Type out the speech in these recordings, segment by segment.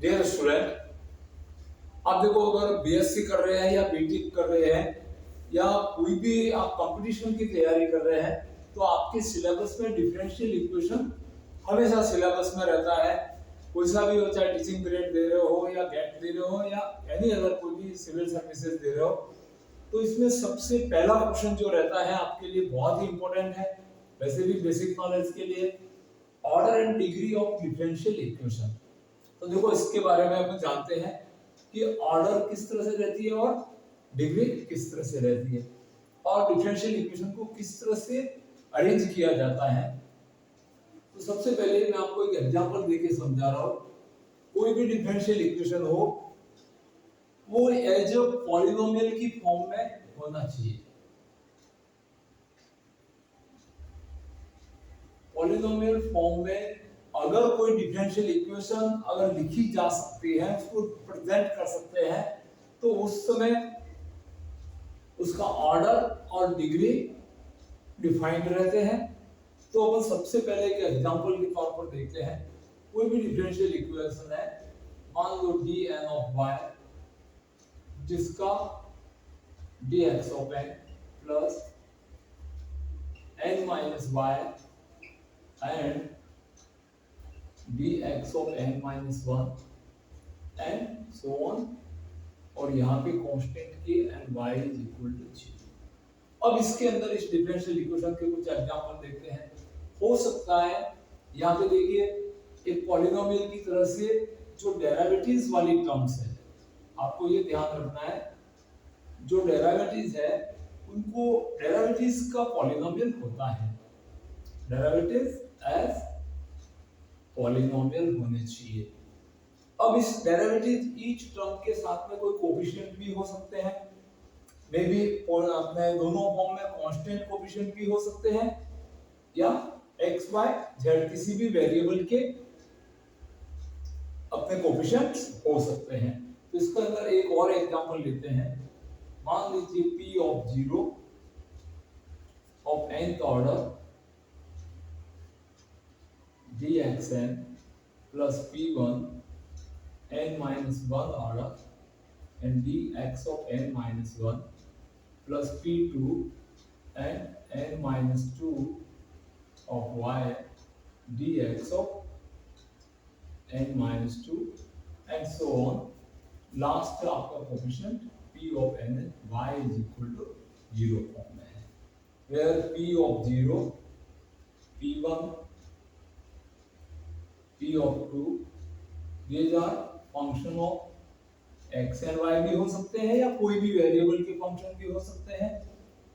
Dear student, आप देखो अगर बीएससी कर रहे हैं या बीटेक कर रहे हैं या कोई भी आप कंपटीशन की तैयारी कर रहे हैं तो आपके सिलेबस में डिफरेंशियल इक्वेशन हमेशा सिलेबस में रहता है। कोई सा भी हो, चाहे टीचिंग ग्रेड दे रहे हो या गेट दे रहे हो या एनी अदर कोई भी सिविल सर्विसेज दे रहे हो, तो इसमें सबसे पहला क्वेश्चन जो रहता है आपके लिए बहुत ही इंपॉर्टेंट है, वैसे भी बेसिक नॉलेज के लिए, order and degree of differential equation. तो देखो इसके बारे में अपन जानते हैं कि ऑर्डर किस तरह से रहती है और डिग्री किस तरह से रहती है और डिफरेंशियल इक्वेशन को किस तरह से अरेंज किया जाता है। तो सबसे पहले मैं आपको एक एग्जांपल देके समझा रहा हूं। कोई भी डिफरेंशियल इक्वेशन हो वो एज अ पॉलिनोमियल की फॉर्म में होना चाहिए। पॉलिनोमियल फॉर्म में अगर कोई डिफरेंशियल इक्वेशन अगर लिखी जा सकती है, उसको प्रेजेंट कर सकते हैं, तो उस समय उसका ऑर्डर और डिग्री डिफाइंड रहते हैं। तो अपन सबसे पहले एक एग्जांपल के तौर पर देखते हैं। कोई भी डिफरेंशियल इक्वेशन है, मान लो dn ऑफ y, जिसका dx of n plus n minus y and dx of n minus 1 and so on, और यहाँ पे constant k and y is equal to 0। अब इसके अंदर इस डिफरेंशियल इक्वेशन के कुछ एग्जांपल देखते हैं। हो सकता है यहाँ पे देखिए एक पॉलिनोमियल की तरह से जो डेरिवेटिव्स वाली टर्म्स है, आपको ये ध्यान रखना है, जो डेरिवेटिव्स है उनको डेरिवेटिव्स का पॉलिनोमियल होता है, डेरिवेटिव्स एज पॉलिनोमियल होने चाहिए। अब इस डेरिवेटिव ईच टर्म के साथ में कोई कोफिशिएंट भी हो सकते हैं, मे बी अपने दोनों फॉर्म में कांस्टेंट कोफिशिएंट भी हो सकते हैं या x y z किसी भी वेरिएबल के अपने कोफिशिएंट्स हो सकते हैं। तो इसके अंदर एक और एग्जांपल लेते हैं। मान लीजिए p of 0 of nth order dxn plus p1 n minus 1 order and dx of n minus 1 plus p2 and n minus 2 of y dx of n minus 2 and so on। Last आपका coefficient p of n y is equal to 0 form में है, where p of 0, p1, p of 2 these are function of x and y भी हो सकते हैं या कोई भी वेरिएबल के फंक्शन भी हो सकते हैं,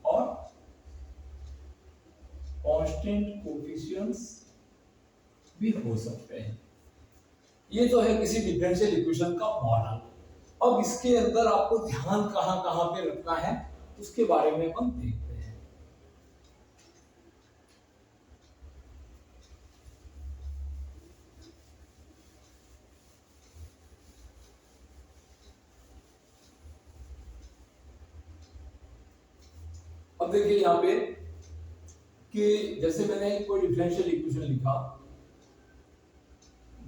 और कांस्टेंट कोफिशिएंट्स भी हो सकते हैं। ये तो है किसी डिफरेंशियल इक्वेशन का मॉडल। अब इसके अंदर आपको ध्यान कहां-कहां पे रखना है उसके बारे में हम देखते हैं। अब देखिए यहाँ पे कि जैसे मैंने कोई डिफरेंशियल इक्वेशन लिखा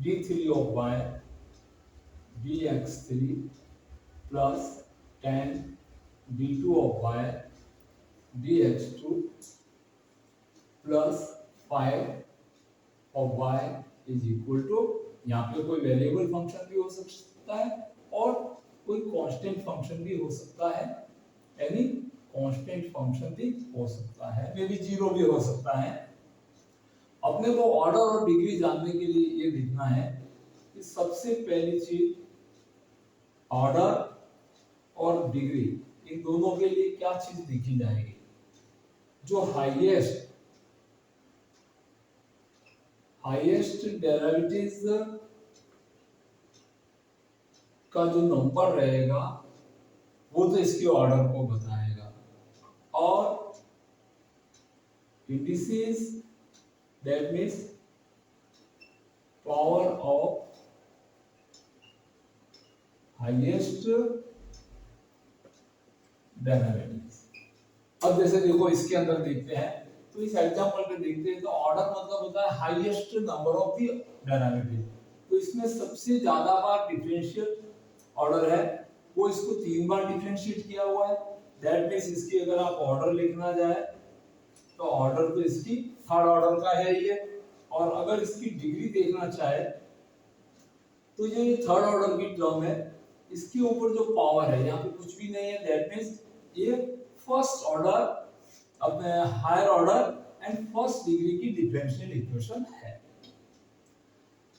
d3 of y dx3 plus tan d2 of y dx2 plus 5 of y is equal to, यहाँ पे कोई वेरिएबल फंक्शन भी हो सकता है और कोई कांस्टेंट फंक्शन भी हो सकता है, यानी कांस्टेंट फंक्शन भी हो सकता है, मे बी 0 भी हो सकता है। अपने को ऑर्डर और डिग्री जानने के लिए ये देखना है कि सबसे पहली चीज ऑर्डर और डिग्री इन दोनों के लिए क्या चीज देखी जाएगी। जो हाईएस्ट डेरिवेटिव्स का जो नंबर रहेगा वो तो इसके ऑर्डर को बताएगा, और indices that means power of highest derivatives. अब जैसे देखो इसके अंदर देखते हैं, तो इस एग्जांपल पे देखते हैं तो ऑर्डर मतलब होता है highest number of the derivative. तो इसमें सबसे ज्यादा बार डिफरेंशियल ऑर्डर है वो इसको 3 बार डिफरेंशिएट किया हुआ है। दैट मीन्स इसकी अगर आप ऑर्डर लिखना जाए तो ऑर्डर तो इसकी थर्ड ऑर्डर का है ये, और अगर इसकी डिग्री देखना चाहे तो ये थर्ड ऑर्डर की टर्म है, इसके ऊपर जो पावर है यहाँ पे कुछ भी नहीं है। दैट मीन्स ये फर्स्ट ऑर्डर अपने higher order and first degree की डिफरेंशियल इक्वेशन है।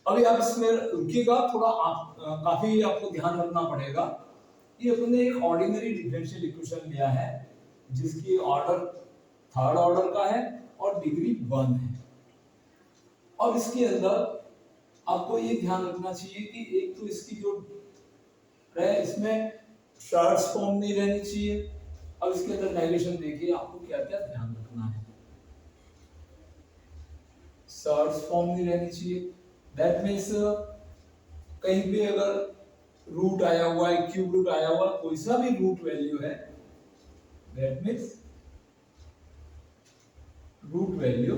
अभी आप इसमें रुकिएगा थोड़ा, आप काफी आपको ध्यान रखना पड़ेगा। ये अपने एक ऑर्डिनरी डिफरेंशियल इक्वेशन लिया है जिसकी ऑर्डर थर्ड ऑर्डर का है और डिग्री 1 है। और इसके अंदर आपको ये ध्यान रखना चाहिए कि एक तो इसकी जो है इसमें शॉर्ट्स फॉर्म नहीं रहनी चाहिए। अब इसके अंदर नेगेशन देखिए आपको क्या क्या ध्यान रखना है। शॉर्ट्स फॉर्म नहीं रहनी चाहिए, दैट मीन्स कहीं पे अगर रूट आया हुआ है, क्यूब रूट आया हुआ, कोई सा भी रूट वैल्यू है, दैट मीन्स रूट वैल्यू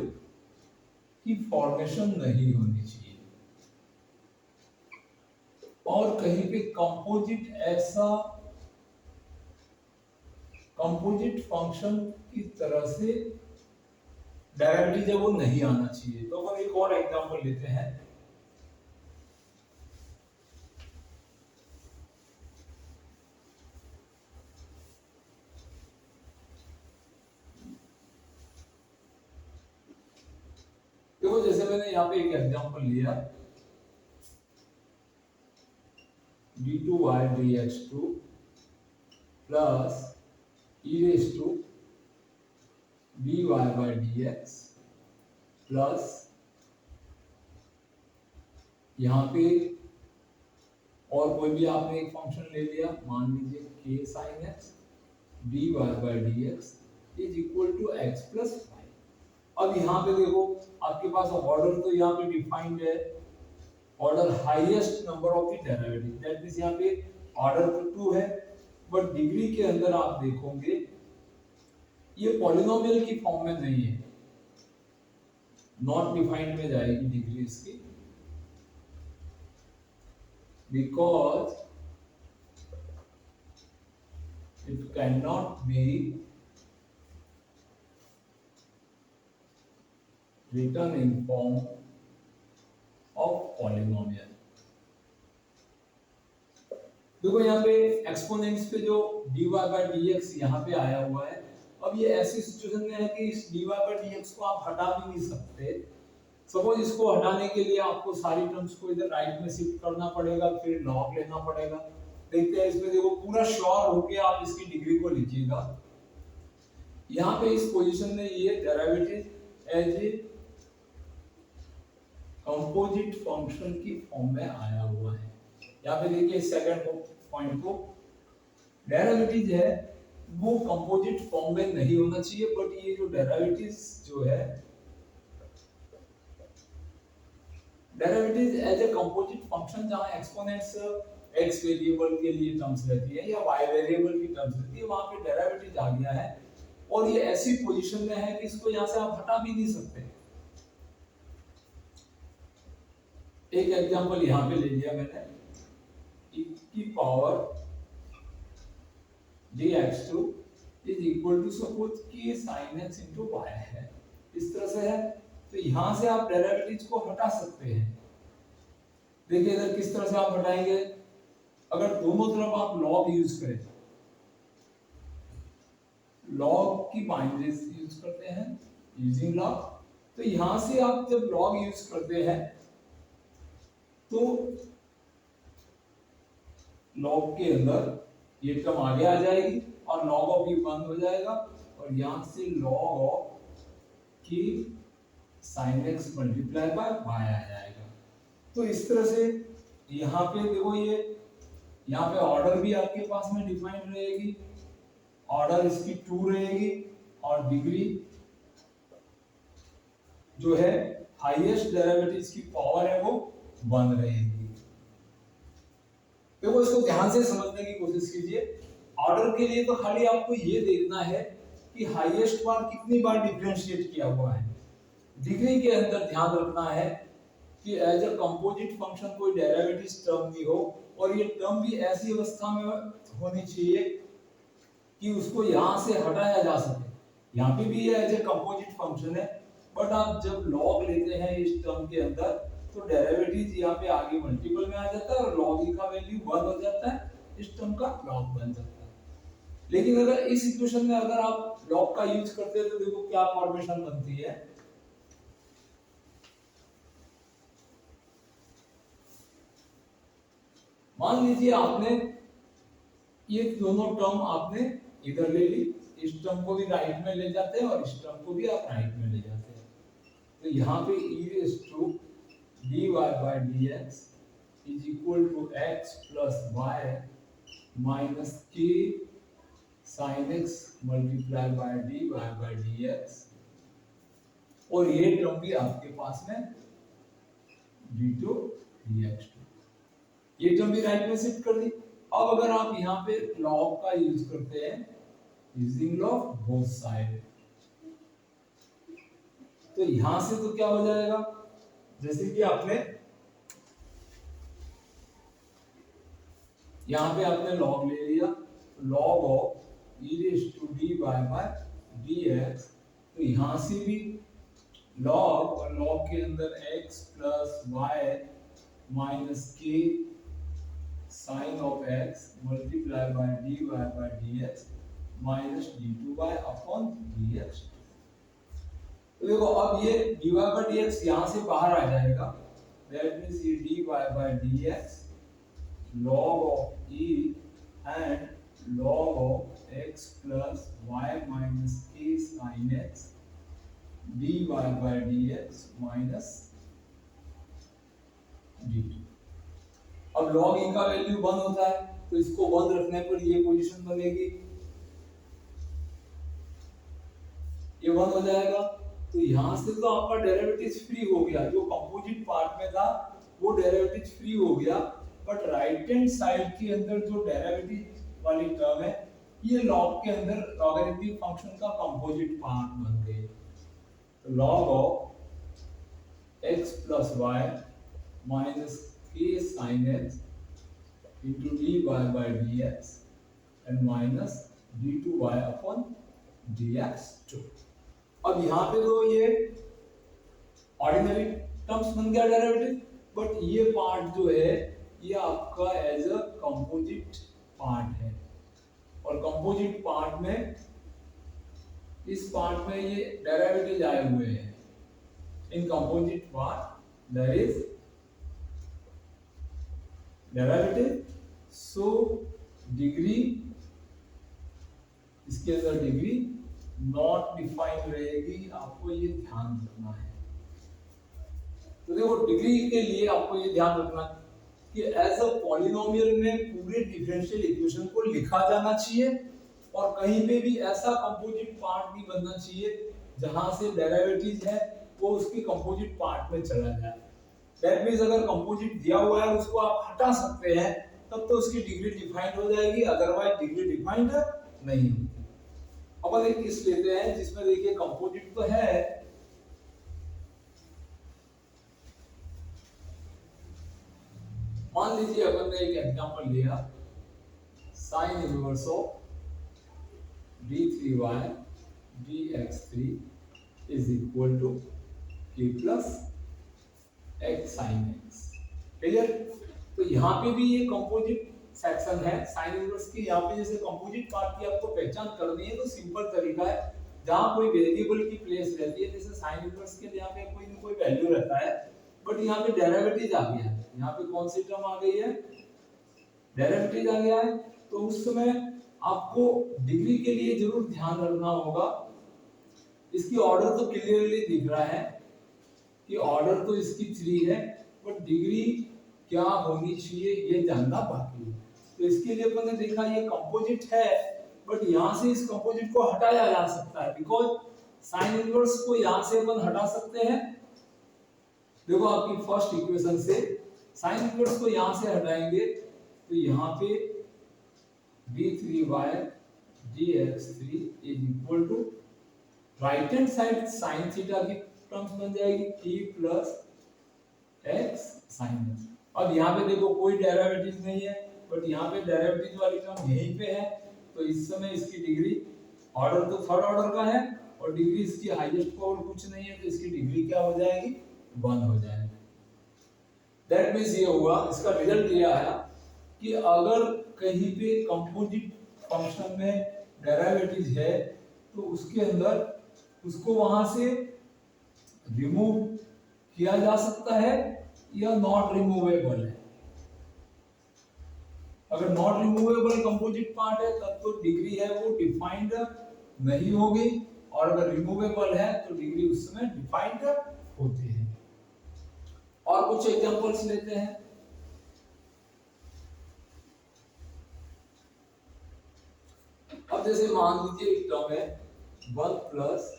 की फॉर्मेशन नहीं होनी चाहिए। और कहीं पे कंपोजिट ऐसा कंपोजिट फंक्शन की तरह से डेरिवेटिव जब वो नहीं आना चाहिए। तो हम एक और एग्जांपल लेते हैं। देखो जैसे मैंने यहाँ पे एक एग्जांपल लिया d2y dx2 plus e raised to dy by dx plus यहाँ पे और कोई भी आपने एक फंक्शन ले लिया, मान लीजिए k sin x dy by dx is equal to x plus y। अब यहाँ पे देखो आपके पास ऑर्डर तो यहाँ पे डिफाइंड है, order highest number of the derivative, that means यहाँ पे ऑर्डर तो 2 है, बट डिग्री के अंदर आप देखोगे ये पॉलिनोमियल की फॉर्म में नहीं है, नॉट डिफाइंड में जाएगी डिग्री इसकी, because it can not be written in form of polynomial। देखो यहाँ पे एक्सपोनेंट्स पे जो dy by dx यहाँ पे आया हुआ है। अब ये ऐसी सिचुएशन में है कि इस dy by dx को आप हटा भी नहीं सकते। सपोज इसको हटाने के लिए आपको सारी टर्म्स को इधर राइट में शिफ्ट करना पड़ेगा, फिर लॉग लेना पड़ेगा। देखते हैं इसमें, देखो पूरा श्योर होके आप इसकी डिग्री को लिखिएगा। यहाँ पे इस पोजीशन में ये derivative as a composite function की फॉर्म में आया हुआ है। यहाँ पे देखिए सेकंड पॉइंट को, डेरिवेटिव है वो कंपोजिट फॉर्म में नहीं होना चाहिए, बट ये जो डेरिवेटिव जो है derivative as a composite function जहां एक्सपोनेंट्स x वेरिएबल के लिए टर्म्स रहती है या y वेरिएबल की टर्म्स रहती है, वहां पे डेरिवेटिव आ गया है और ये ऐसी पोजीशन में है कि इसको यहां से आप हटा भी नहीं सकते। एक एग्जांपल यहां पे ले लिया मैंने, e की power dx2 is equal to suppose कि sin x into y है, इस तरह से है। तो यहां से आप डेरिवेटिव को हटा सकते हैं। देखिए इधर किस तरह से आप हटाएंगे, अगर दोनों तरफ आप लॉग यूज करें, लॉग की बाइंड्रीज यूज करते हैं यूजिंग लॉग, तो यहां से आप जब लॉग यूज करते हैं तो लॉग के अंदर ये टर्म आगे आ जाएगी और लॉग ऑफ ये बंद हो जाएगा और यहां से लॉग ऑफ की sin x multiply bye y आ जाएगा। तो इस तरह से यहाँ पे देखो ये यहाँ पे ऑर्डर भी आपके पास में डिफाइंड रहेगी, ऑर्डर इसकी 2 रहेगी और डिग्री जो है हाईएस्ट डेरिवेटिव्स की पावर है वो 1 रहेगी। देखो इसको ध्यान से समझने की कोशिश कीजिए। ऑर्डर के लिए तो खाली आपको ये देखना है कि हाईएस्ट बार कितनी बार डिफरेंशिएट किया हुआ है। डिग्री के अंदर ध्यान रखना है कि एज अ कंपोजिट फंक्शन कोई डेरिवेटिव टर्म नहीं हो, और ये टर्म भी ऐसी अवस्था में होनी चाहिए कि उसको यहाँ से हटाया जा सके। यहाँ पे भी ये एज ए कंपोजिट फंक्शन है, बट आप जब लॉग लेते हैं इस टर्म के अंदर तो डेरिवेटिव यहाँ पे आगे मल्टीपल में आ जाता है और लॉग का वैल्यू 1 हो जाता है, इस टर्म का लॉग बन जाता है। लेकिन अगर इस इक्वेशन में अगर आप लॉग का यूज करते हैं तो देखो क्या फॉर्मेशन बनती है। मान लीजिए आपने ये दोनों टर्म आपने इधर ले ली, इस टर्म को भी राइट में ले जाते हैं और इस टर्म को भी आप राइट में ले जाते हैं, तो यहाँ पे e raised to dy by dx is equal to x plus y minus k sin x multiply by dy by dx, और ये टर्म भी आपके पास में d2 dx2, ये टर्म भी राइट में शिफ्ट कर दी। अब अगर आप यहाँ पे लॉग का यूज करते हैं, यूजिंग लॉग बोथ साइड, तो यहां से तो क्या हो जाएगा, जैसे कि आपने यहाँ पे आपने लॉग ले लिया, log of e raised to dy by dx, तो यहां से भी लॉग, और लॉग के अंदर x प्लस वाई माइनस के sine of x multiply by dy by dx minus d2 by upon dx। तो देखो अब ये dy by dx यहाँ से बाहर आ जाएगा, दैट मींस ये dy by dx log of e and log of x plus y minus k sin x dy by dx minus d2। अब log e का वैल्यू 1 होता है तो इसको 1 रखने पर ये पोजीशन बनेगी, ये 1 हो जाएगा, तो यहां से तो आपका डेरिवेटिव फ्री हो गया, जो कंपोजिट पार्ट में था वो डेरिवेटिव फ्री हो गया, बट राइट हैंड साइड के अंदर जो डेरिवेटिव वाली टर्म है ये लॉग के अंदर लॉगरिथमिक फंक्शन का कंपोजिट पार्ट बन गए। तो log of x plus y minus k sin x into dy by dx and minus d2y upon dx2। अब यहाँ पे तो ये ऑर्डिनरी टर्म्स बन गया डेरिवेटिव, बट ये पार्ट जो है ये आपका एज अ कंपोजिट पार्ट है, और कंपोजिट पार्ट में इस पार्ट में ये डेरिवेटिव आए हुए हैं। In composite part there is derivative, so degree, इसके अंदर डिग्री नॉट डिफाइंड रहेगी, आपको ये ध्यान रखना है। तो देखो डिग्री के लिए आपको ये ध्यान रखना कि एज अ पॉलिनोमियल में पूरे डिफरेंशियल इक्वेशन को लिखा जाना चाहिए, और कहीं पे भी ऐसा कंपोजिट पार्ट नहीं बनना चाहिए जहां से डेरिवेटिव है वो उसके कंपोजिट पार्ट में चला जाए। दैट मींस अगर कंपोजिट दिया हुआ है उसको आप हटा सकते हैं तब तो उसकी डिग्री डिफाइंड हो जाएगी, अदरवाइज डिग्री डिफाइंड नहीं होती। अपन एक केस लेते हैं जिसमें देखिए कंपोजिट तो है, मान लीजिए अपन ने एक एग्जांपल लिया, sine inverse of d3y dx3 is equal to k plus x sin x। Clear? तो यहाँ पे भी ये कंपोजिट सेक्शन है साइन इनवर्स की, यहाँ पे जैसे कंपोजिट पार्ट की आपको पहचान करनी है तो सिंपल तरीका है, जहाँ कोई वेरिएबल की प्लेस रहती है, जैसे साइन इनवर्स के यहाँ पे कोई न कोई वैल्यू रहता है, बट यहाँ पे डेरिवेटिव आ गया है, यहाँ पे कौन सी टर्म आ गई है, डेरिवेटिव आ गया है, तो उस समय आपको डिग्री के लिए जरूर ध्यान रखना होगा। इसकी ऑर्डर तो क्लियरली दिख रहा है कि ऑर्डर तो इसकी 3 है, बट डिग्री क्या होनी चाहिए ये जानना बाकी है। तो इसके लिए अपन ने देखा ये कंपोजिट है, बट यहाँ से इस कंपोजिट को हटाया जा सकता है, बिकॉज साइन इनवर्स को यहाँ से अपन हटा सकते हैं। देखो आपकी फर्स्ट इक्वेशन से साइन इनवर्स को यहाँ से हटाएंगे तो यहाँ पे d3y dx3 is equal to right hand side sine theta की टर्म्स बन जाएगी t plus X sine X. अब यहाँ पे देखो कोई डेरिवेटिव नहीं है, बट यहाँ पे डेरिवेटिव वाली टर्म यहीं पे है, तो इस समय इसकी डिग्री, ऑर्डर तो थर्ड ऑर्डर का है और डिग्री इसकी हाईएस्ट पावर कुछ नहीं है, तो इसकी डिग्री क्या हो जाएगी, 1 हो जाएगी। दैट मींस ये हुआ, इसका रिजल्ट ये आया कि अगर कहीं पे कंपोजिट फंक्शन में डेरिवेटिव है तो उसके अंदर उसको वहां से रिमूव किया जा सकता है या नॉट रिमूवेबल है। अगर नॉट रिमूवेबल कंपोजिट पार्ट है तब तो डिग्री है वो डिफाइंड नहीं होगी, और अगर रिमूवेबल है तो डिग्री उस समय डिफाइंड होती है। और कुछ एग्जांपल्स लेते हैं। अब जैसे मान लीजिए एक टर्म है 1 प्लस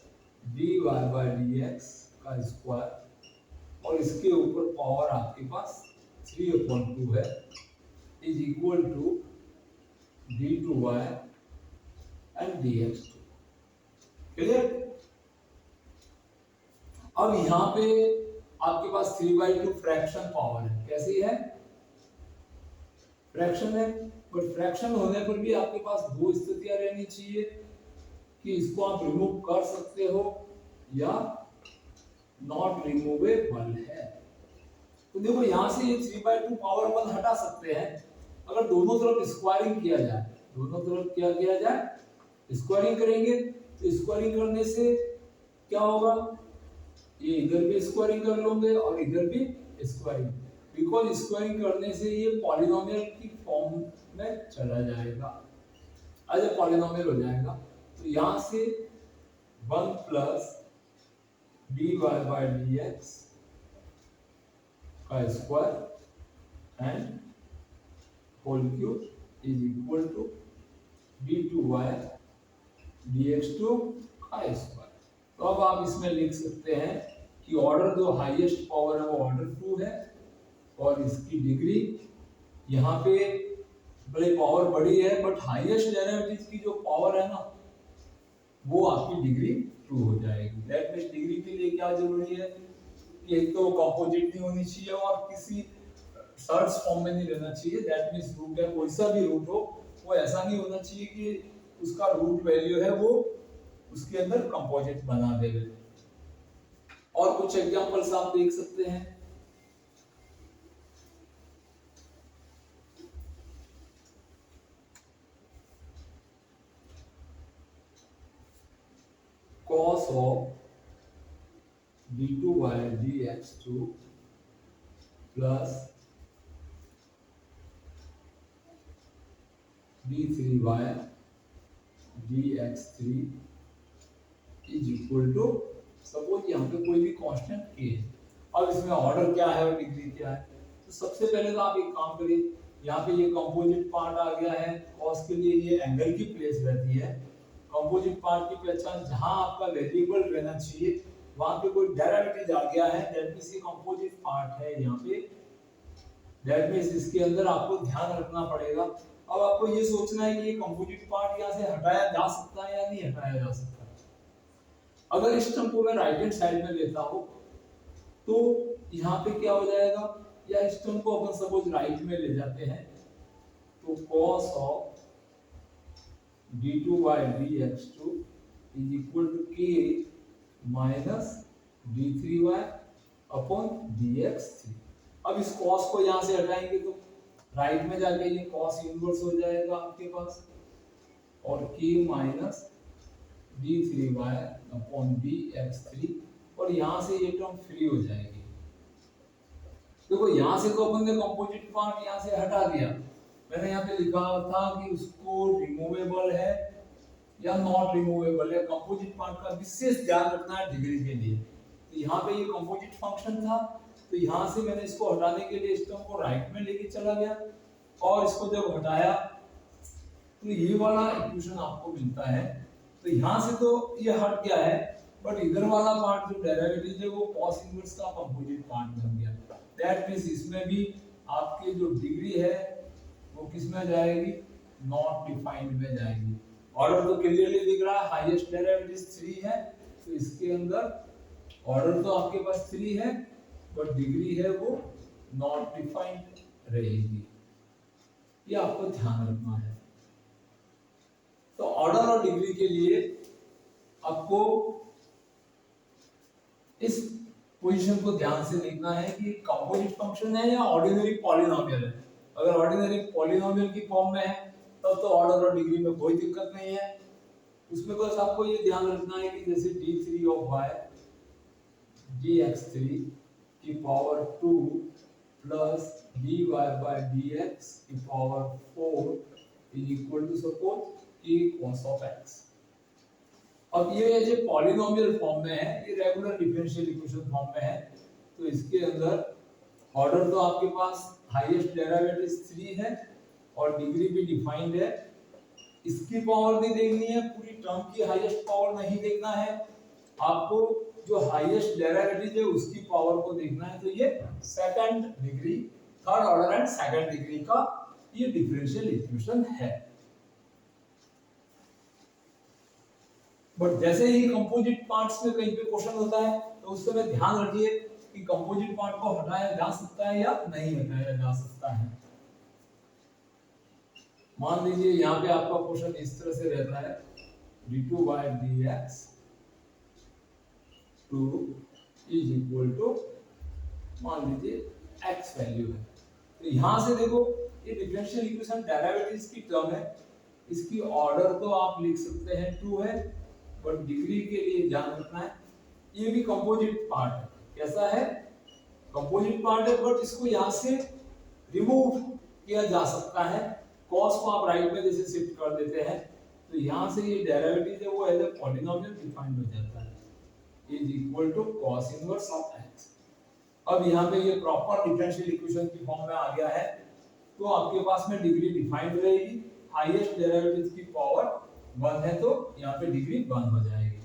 dy बाई dx का स्क्वायर और इसके ऊपर पावर आपके पास 3/2 है is equal to d2y and dx2। Clear? अब यहां पे आपके पास 3/2 फ्रैक्शन पावर है। कैसी है? फ्रैक्शन है, बट फ्रैक्शन होने पर भी आपके पास दो स्थितियां रहनी चाहिए कि इसको आप रिमूव कर सकते हो या नॉट रिमूवेबल है। तो देखो यहां से ये 3/2 पावर 1 हटा सकते हैं अगर दोनों तरफ स्क्वायरिंग किया जाए। दोनों तरफ क्या किया जाए? स्क्वायरिंग करेंगे, तो स्क्वायरिंग करने से क्या होगा, ये इधर भी स्क्वायरिंग कर लोगे और इधर भी स्क्वायरिंग, बिकॉज स्क्वायरिंग करने से ये पॉलिनोमियल की फॉर्म में चला जाएगा, एज ए पॉलिनोमियल हो जाएगा। तो यहां से 1 प्लस dy बाई dx का square and whole cube is equal to d2y dx2 का स्क्वायर। तो अब आप इसमें लिख सकते हैं कि ऑर्डर जो हाईएस्ट पावर है वो ऑर्डर 2 है और इसकी डिग्री यहाँ पे बड़े पावर बड़ी है, बट हाईएस्ट डेरिवेटिव की जो पावर है ना वो आपकी डिग्री 2 हो जाएगी। दैट मींस डिग्री के लिए क्या जरूरी है कि एक तो कंपोजिट नहीं होनी चाहिए और किसी सर्च फॉर्म में नहीं रहना चाहिए। दैट मींस रूट है कोई सा भी रूट हो वो ऐसा नहीं होना चाहिए कि उसका रूट वैल्यू है वो उसके अंदर कंपोजिट बना देवे। और कुछ एग्जांपल्स आप देख सकते हैं। cos of d2 by dx2 plus d3 by dx3 is equal to, suppose यहाँ पे कोई भी कांस्टेंट k है। अब इसमें ऑर्डर क्या है और डिग्री क्या है, तो सबसे पहले तो आप एक काम करिए, यहाँ पे ये कंपोजिट पार्ट आ गया है, cos के लिए ये एंगल की प्लेस रहती है। कंपोजिट पार्ट की पहचान, जहां आपका वेरिएबल रहना चाहिए वहां पे कोई डेरिवेटिव आ गया है, दैट मींस ये कंपोजिट पार्ट है यहाँ पे। दैट मींस इसके अंदर आपको ध्यान रखना पड़ेगा। अब आपको ये सोचना है कि ये कंपोजिट पार्ट यहाँ से हटाया जा सकता है या नहीं हटाया जा सकता। अगर इस टर्म को मैं राइट हैंड साइड में लेता हूं तो यहाँ पे क्या हो जाएगा, या इस टर्म को अपन सपोज राइट में ले जाते हैं तो cos of d2 by dx2 is equal to k minus d3y upon dx3। अब इस cos को यहाँ से हटाएंगे तो राइट में जाके ये cos इनवर्स हो जाएगा आपके पास और k minus d3y upon dx3 और यहाँ से ये टर्म फ्री हो जाएगी। देखो यहाँ से तो अपन ने कंपोजिट पार्ट यहाँ से हटा दिया, मैंने यहाँ पे लिखा था कि उसको रिमूवेबल है या नॉट रिमूवेबल है। कंपोजिट पार्ट का विशेष ध्यान रखना है डिग्री के लिए। तो यहाँ पे ये कंपोजिट फंक्शन था, तो यहाँ से मैंने इसको हटाने के लिए इस टर्म को राइट में लेके चला गया और इसको जब हटाया तो ये वाला इक्वेशन आपको मिलता है। तो यहाँ से तो ये हट गया है, बट इधर वाला पार्ट जो डेरिवेटिव है वो cos इनवर्स का कंपोजिट पार्ट बन गया। दैट मींस इसमें भी आपकी जो डिग्री है वो किस में जाएगी, नॉट डिफाइंड में जाएगी। ऑर्डर तो क्लियरली दिख रहा है, हाईएस्ट डेरिवेटिव 3 है, तो इसके अंदर ऑर्डर तो आपके पास 3 है, बट डिग्री है वो नॉट डिफाइंड रहेगी। ये आपको ध्यान रखना है। तो ऑर्डर और डिग्री के लिए आपको इस पोजीशन को ध्यान से देखना है कि कंपोजिट फंक्शन है या ऑर्डिनरी पॉलिनोमियल है। अगर ऑर्डिनरी पॉलिनोमियल की फॉर्म में है तब तो ऑर्डर और डिग्री में कोई दिक्कत नहीं है। उसमें बस आपको ये ध्यान रखना है कि जैसे d3 of y dx3 की power 2 plus dy by dx की पावर 4 इज इक्वल टू सपोज कि cos of x। अब ये जो पॉलिनोमियल फॉर्म में है, ये रेगुलर डिफरेंशियल इक्वेशन फॉर्म में है, तो इसके अंदर ऑर्डर तो आपके पास हाईएस्ट डेरिवेटिव 3 है और डिग्री भी डिफाइंड है। इसकी पावर नहीं देखनी है, पूरी टर्म की हाईएस्ट पावर नहीं देखना है, आपको जो हाईएस्ट डेरिवेटिव है उसकी पावर को देखना है। तो ये second degree, third order and second degree का ये डिफरेंशियल इक्वेशन है। बट जैसे ही कंपोजिट पार्ट्स में कहीं पे क्वेश्चन होता है तो उस समय ध्यान रखिए कि कंपोजिट पार्ट को हटाया जा सकता है या नहीं हटाया जा सकता है। मान लीजिए यहाँ पे आपका क्वेश्चन इस तरह से रहता है d2 by dx 2 is equal to मान लीजिए x वैल्यू है। तो यहाँ से देखो ये डिफरेंशियल इक्वेशन डेरिवेटिव्स की टर्म है, इसकी ऑर्डर तो आप लिख सकते हैं 2 है, बट डिग्री के लिए ध्यान रखना है ये भी कंपोजिट पार्ट है। कैसा है? कंपोजिट पार्ट है, बट इसको यहाँ से रिमूव किया जा सकता है। cos को आप राइट में जैसे शिफ्ट कर देते हैं तो यहाँ से ये डेरिवेटिव है वो एज ए पॉलिनोमियल डिफाइंड हो जाता है is equal to cos inverse of x। अब यहाँ पे ये प्रॉपर डिफरेंशियल इक्वेशन की फॉर्म में आ गया है, तो आपके पास में डिग्री डिफाइंड रहेगी, हाईएस्ट डेरिवेटिव की पावर 1 है तो यहाँ पे डिग्री 1 हो जाएगी।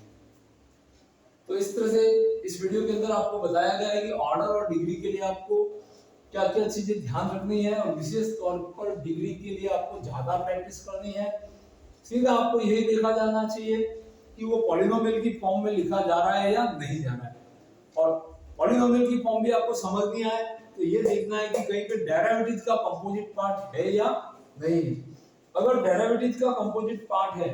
तो इस तरह से इस वीडियो के अंदर आपको बताया गया है कि ऑर्डर और डिग्री के लिए आपको क्या क्या चीजें ध्यान रखनी है, और विशेष तौर पर डिग्री के लिए आपको ज्यादा प्रैक्टिस करनी है। सीधा आपको यही देखा जाना चाहिए कि वो पॉलिनोमियल की फॉर्म में लिखा जा रहा है या नहीं जा रहा है, और पॉलिनोमियल की फॉर्म भी आपको समझ नहीं आए तो ये देखना है कि कहीं पे डेरिवेटिव का कंपोजिट पार्ट है या नहीं है। अगर डेरिवेटिव का कंपोजिट पार्ट है,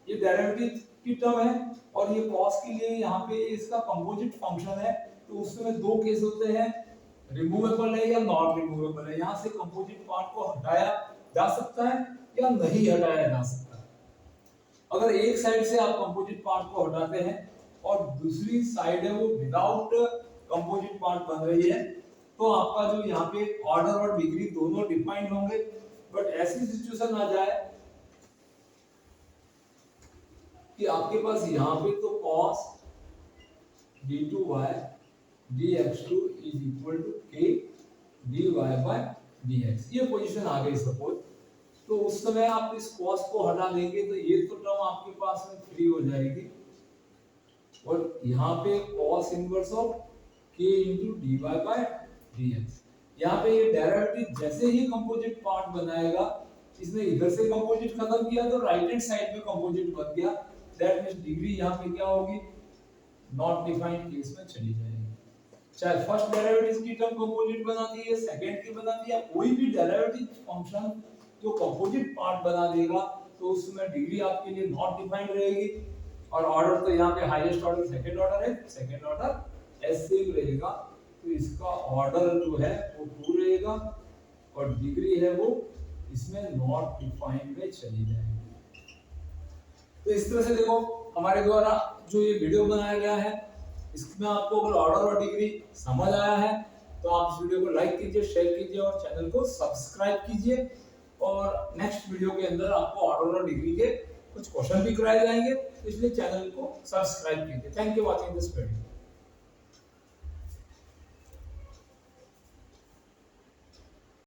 ये डेरिवेटिव की टर्म है और ये cos के लिए यहाँ पे इसका कंपोजिट फंक्शन है, तो उसमें दो केस होते हैं, रिमूवेबल है या नॉन रिमूवेबल है। यहाँ से कंपोजिट पार्ट को हटाया जा सकता है या नहीं हटाया जा सकता है। अगर एक साइड से आप कंपोजिट पार्ट को हटाते हैं और दूसरी साइड है वो विदाउट कंपोजिट पार्ट बन रही है, तो आपका जो यहाँ पे ऑर्डर और डिग्री दोनों डिफाइंड होंगे। बट ऐसी सिचुएशन आ जाए कि आपके पास यहाँ पे तो cos d2y dx2 is equal to k dy by dx, ये पोजीशन आ गई सपोज, तो उस समय आप इस cos को हटा देंगे तो ये तो टर्म आपके पास में फ्री हो जाएगी, और यहाँ पे cos inverse of k into dy by dx। यहाँ पे ये डेरिवेटिव जैसे ही कंपोजिट पार्ट बनाएगा, इसने इधर से कंपोजिट खत्म किया तो राइट हैंड साइड में कंपोजिट बन गया, दैट मींस डिग्री यहाँ पे क्या होगी, नॉट डिफाइंड केस में चली जाएगी। चाहे फर्स्ट डेरिवेटिव की टर्म कंपोजिट बनाती है, सेकंड की बनाती है, कोई भी डेरिवेटिव फंक्शन जो कंपोजिट पार्ट बना देगा तो उसमें डिग्री आपके लिए नॉट डिफाइंड रहेगी, और ऑर्डर तो यहाँ पे हाईएस्ट ऑर्डर सेकंड ऑर्डर है, सेकंड ऑर्डर एस सेम रहेगा, तो इसका ऑर्डर जो है वो 2 रहेगा और डिग्री है वो इसमें नॉट डिफाइंड में चली जाएगी। तो इस तरह से देखो हमारे द्वारा जो ये वीडियो बनाया गया है, इसमें आपको अगर ऑर्डर और डिग्री समझ आया है तो आप इस वीडियो को लाइक कीजिए, शेयर कीजिए और चैनल को सब्सक्राइब कीजिए, और नेक्स्ट वीडियो के अंदर आपको ऑर्डर और डिग्री के कुछ क्वेश्चन भी कराए जाएंगे, तो इसलिए चैनल को सब्सक्राइब कीजिए। Thank you watching this video.